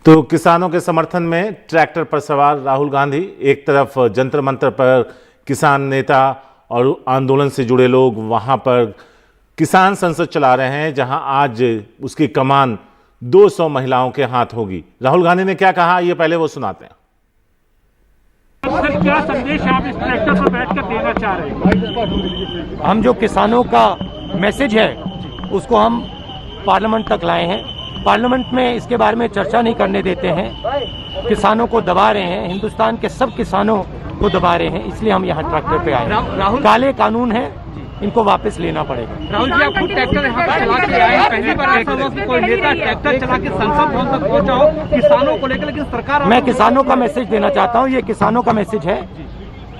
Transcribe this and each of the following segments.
तो किसानों के समर्थन में ट्रैक्टर पर सवार राहुल गांधी, एक तरफ जंतर मंतर पर किसान नेता और आंदोलन से जुड़े लोग वहां पर किसान संसद चला रहे हैं, जहां आज उसकी कमान 200 महिलाओं के हाथ होगी। राहुल गांधी ने क्या कहा, ये पहले वो सुनाते हैं। सर, क्या संदेश आप इस ट्रैक्टर पर बैठकर देना चाह रहे हैं? हम जो किसानों का मैसेज है उसको हम पार्लियामेंट तक लाए हैं। पार्लियामेंट में इसके बारे में चर्चा नहीं करने देते हैं, किसानों को दबा रहे हैं, हिंदुस्तान के सब किसानों को दबा रहे हैं, इसलिए हम यहाँ ट्रैक्टर पे आए हैं। काले कानून है, इनको वापस लेना पड़ेगा। राहुल जी, आप खुद ट्रैक्टर यहाँ पर चला के आए हैं, पहली बार ऐसा हुआ कि कोई नेता ट्रैक्टर चला के संसद भवन तक पहुंचा हो किसानों को लेकर, लेकिन सरकार। मैं किसानों का मैसेज देना चाहता हूँ, ये किसानों का मैसेज है,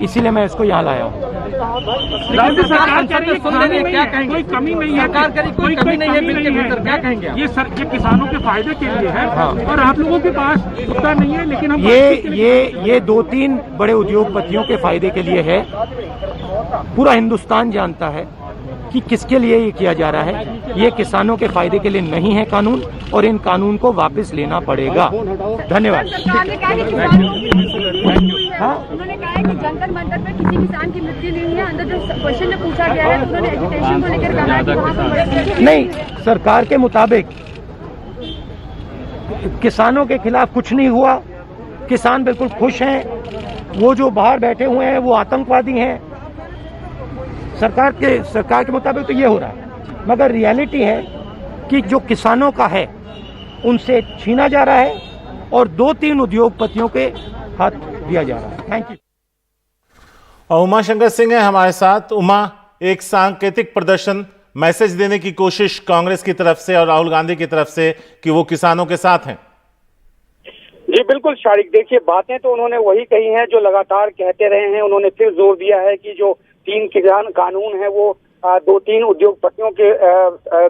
इसीलिए मैं इसको यहाँ लाया हूँ। सरकार क्या कहेंगे? कोई कमी नहीं है, सरकार करी कोई कमी नहीं है, बिल के भीतर क्या कहेंगे? ये किसानों के फायदे के लिए है। हाँ। और आप लोगों के पास मुद्दा नहीं है, लेकिन हम ये 2-3 बड़े उद्योगपतियों के फायदे के लिए है। पूरा हिंदुस्तान जानता है कि किसके लिए ये किया जा रहा है। ये किसानों के फायदे के लिए नहीं है कानून, और इन कानून को वापस लेना पड़ेगा। धन्यवाद। उन्होंने कहा है कि जंतर मंतर पे किसी किसान की मृत्यु नहीं है। अंदर जो क्वेश्चन में पूछा गया है, उन्होंने एजुकेशन को लेकर कहा है कि वहाँ पर नहीं, सरकार के मुताबिक किसानों के खिलाफ कुछ नहीं हुआ। किसान बिल्कुल खुश हैं। वो जो बाहर बैठे हुए हैं वो आतंकवादी हैं। सरकार के मुताबिक तो ये हो रहा है, मगर रियलिटी है कि जो किसानों का है उनसे छीना जा रहा है और 2-3 उद्योगपतियों के हाथ दिया जा रहा है। Thank you. और उमा शंकर सिंह है हमारे साथ। उमा, एक सांकेतिक प्रदर्शन, मैसेज देने की कोशिश कांग्रेस की तरफ से और राहुल गांधी की तरफ से कि वो किसानों के साथ हैं। जी बिल्कुल शारिक, देखिए बातें तो उन्होंने वही कही हैं जो लगातार कहते रहे हैं। उन्होंने फिर जोर दिया है कि जो 3 किसान कानून है वो 2-3 उद्योगपतियों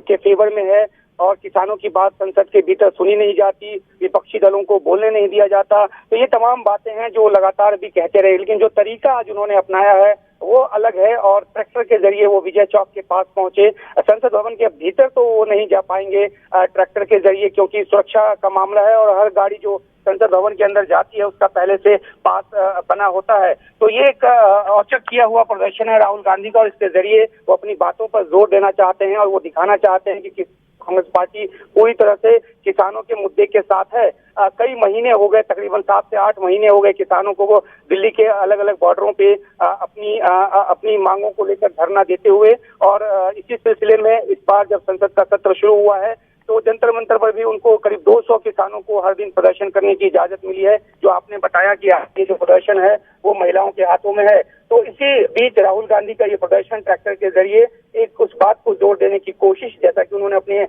के फेवर में है और किसानों की बात संसद के भीतर सुनी नहीं जाती, विपक्षी दलों को बोलने नहीं दिया जाता। तो ये तमाम बातें हैं जो लगातार भी कहते रहे, लेकिन जो तरीका आज उन्होंने अपनाया है वो अलग है। और ट्रैक्टर के जरिए वो विजय चौक के पास पहुंचे। संसद भवन के भीतर तो वो नहीं जा पाएंगे ट्रैक्टर के जरिए, क्योंकि सुरक्षा का मामला है और हर गाड़ी जो संसद भवन के अंदर जाती है उसका पहले से पास बना होता है। तो ये एक औचक किया हुआ प्रदर्शन है राहुल गांधी का, और इसके जरिए वो अपनी बातों पर जोर देना चाहते हैं और वो दिखाना चाहते हैं कि कांग्रेस पार्टी पूरी तरह से किसानों के मुद्दे के साथ है। कई महीने हो गए, तकरीबन 7 से 8 महीने हो गए किसानों को वो दिल्ली के अलग अलग बॉर्डरों पे अपनी मांगों को लेकर धरना देते हुए। और इसी सिलसिले में इस बार जब संसद का सत्र शुरू हुआ है तो जंतर मंतर पर भी उनको करीब 200 किसानों को हर दिन प्रदर्शन करने की इजाजत मिली है। जो आपने बताया कि ये जो प्रदर्शन है वो महिलाओं के हाथों में है। तो इसी बीच राहुल गांधी का ये प्रदर्शन ट्रैक्टर के जरिए एक उस बात को जोर देने की कोशिश, जैसा कि उन्होंने अपने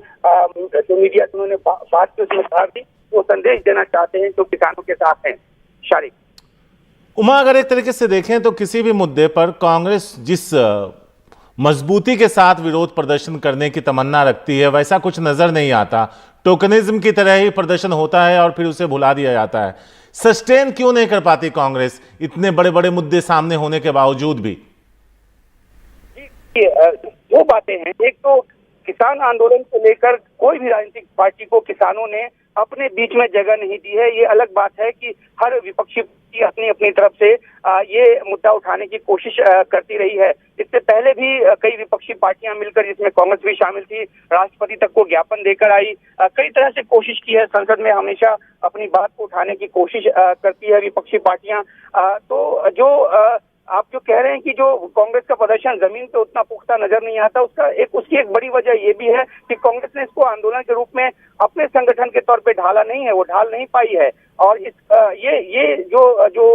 जो मीडिया से उन्होंने बात की उसमें कहा थी, वो संदेश देना चाहते हैं जो किसानों के साथ हैं। शारिक। उमा, अगर एक तरीके से देखें तो किसी भी मुद्दे पर कांग्रेस जिस मजबूती के साथ विरोध प्रदर्शन करने की तमन्ना रखती है, वैसा कुछ नजर नहीं आता। टोकनिज्म की तरह ही प्रदर्शन होता है और फिर उसे भुला दिया जाता है। सस्टेन क्यों नहीं कर पाती कांग्रेस इतने बड़े बड़े मुद्दे सामने होने के बावजूद भी? दो बातें हैं। एक तो किसान आंदोलन को लेकर कोई भी राजनीतिक पार्टी को किसानों ने अपने बीच में जगह नहीं दी है। ये अलग बात है कि हर विपक्षी पार्टी अपनी अपनी तरफ से ये मुद्दा उठाने की कोशिश करती रही है। इससे पहले भी कई विपक्षी पार्टियां मिलकर, जिसमें कांग्रेस भी शामिल थी, राष्ट्रपति तक को ज्ञापन देकर आई। कई तरह से कोशिश की है, संसद में हमेशा अपनी बात को उठाने की कोशिश करती है विपक्षी पार्टियां। तो जो आप जो कह रहे हैं कि जो कांग्रेस का प्रदर्शन जमीन पे उतना पुख्ता नजर नहीं आता, उसकी एक बड़ी वजह ये भी है कि कांग्रेस ने इसको आंदोलन के रूप में अपने संगठन के तौर पे ढाला नहीं है, वो ढाल नहीं पाई है। और ये जो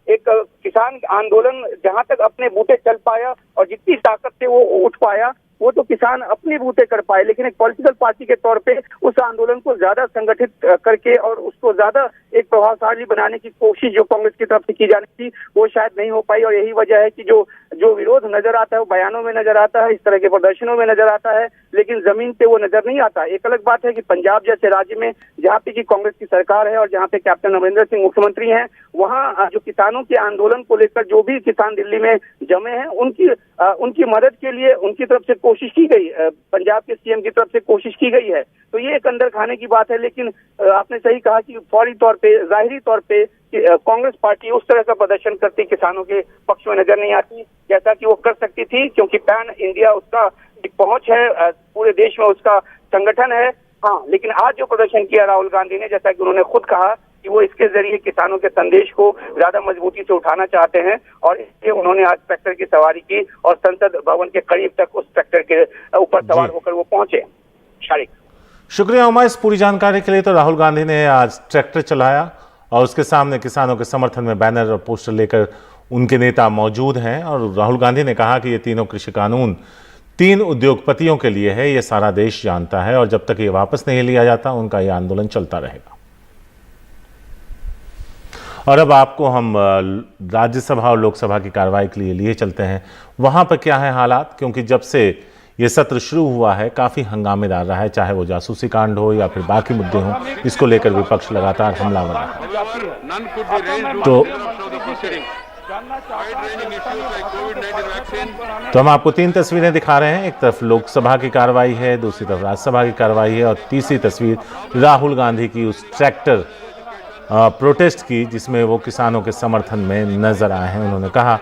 एक किसान आंदोलन जहां तक अपने बूते चल पाया और जितनी ताकत से वो उठ पाया, वो तो किसान अपने बूते कर पाए, लेकिन एक पॉलिटिकल पार्टी के तौर पे उस आंदोलन को ज्यादा संगठित करके और उसको ज्यादा एक प्रभावशाली बनाने की कोशिश जो कांग्रेस की तरफ से की जानी थी वो शायद नहीं हो पाई। और यही वजह है कि जो विरोध नजर आता है वो बयानों में नजर आता है, इस तरह के प्रदर्शनों में नजर आता है, लेकिन जमीन पे वो नजर नहीं आता। एक अलग बात है कि पंजाब जैसे राज्य में जहाँ पे की कांग्रेस की सरकार है और जहाँ पे कैप्टन अमरिंदर सिंह मुख्यमंत्री हैं, वहाँ जो किसानों के आंदोलन को लेकर जो भी किसान दिल्ली में जमे हैं उनकी मदद के लिए उनकी तरफ से कोशिश की गई, पंजाब के सीएम की तरफ से कोशिश की गई है। तो ये एक अंदर खाने की बात है, लेकिन आपने सही कहा कि फौरी तौर पे, जाहिरी तौर पे कांग्रेस पार्टी उस तरह का प्रदर्शन करती किसानों के पक्ष में नजर नहीं आती जैसा कि वो कर सकती थी, क्योंकि पैन इंडिया उसका एक पहुंच है, पूरे देश में उसका संगठन है। हाँ, लेकिन आज जो प्रदर्शन किया राहुल गांधी ने, जैसा कि उन्होंने खुद कहा कि वो इसके जरिए किसानों के संदेश को ज्यादा मजबूती से उठाना चाहते हैं, और इसलिए उन्होंने आज ट्रैक्टर की सवारी की और संसद भवन के करीब तक उस ट्रैक्टर के ऊपर सवार होकर वो पहुंचे। शारिक, शुक्रिया उमा इस पूरी जानकारी के लिए। तो राहुल गांधी ने आज ट्रैक्टर चलाया और उसके सामने किसानों के समर्थन में बैनर और पोस्टर लेकर उनके नेता मौजूद हैं, और राहुल गांधी ने कहा कि ये तीनों कृषि कानून 3 उद्योगपतियों के लिए है, ये सारा देश जानता है, और जब तक ये वापस नहीं लिया जाता उनका ये आंदोलन चलता रहेगा। और अब आपको हम राज्यसभा और लोकसभा की कार्रवाई के लिए लिए चलते हैं। वहां पर क्या है हालात, क्योंकि जब से ये सत्र शुरू हुआ है काफी हंगामेदार रहा है, चाहे वो जासूसी कांड हो या फिर बाकी मुद्दे हों, इसको लेकर विपक्ष लगातार हमलावर रहा है। तो हम आपको 3 तस्वीरें दिखा रहे हैं। एक तरफ लोकसभा की कार्रवाई है, दूसरी तरफ राज्यसभा की कार्रवाई है, और तीसरी तस्वीर राहुल गांधी की उस ट्रैक्टर प्रोटेस्ट की जिसमें वो किसानों के समर्थन में नजर आए हैं। उन्होंने कहा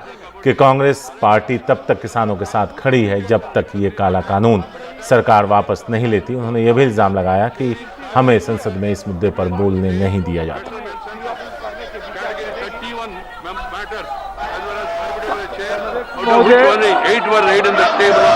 कि कांग्रेस पार्टी तब तक किसानों के साथ खड़ी है जब तक ये काला कानून सरकार वापस नहीं लेती। उन्होंने ये भी इल्जाम लगाया कि हमें संसद में इस मुद्दे पर बोलने नहीं दिया जाता। Eight were laid on the table.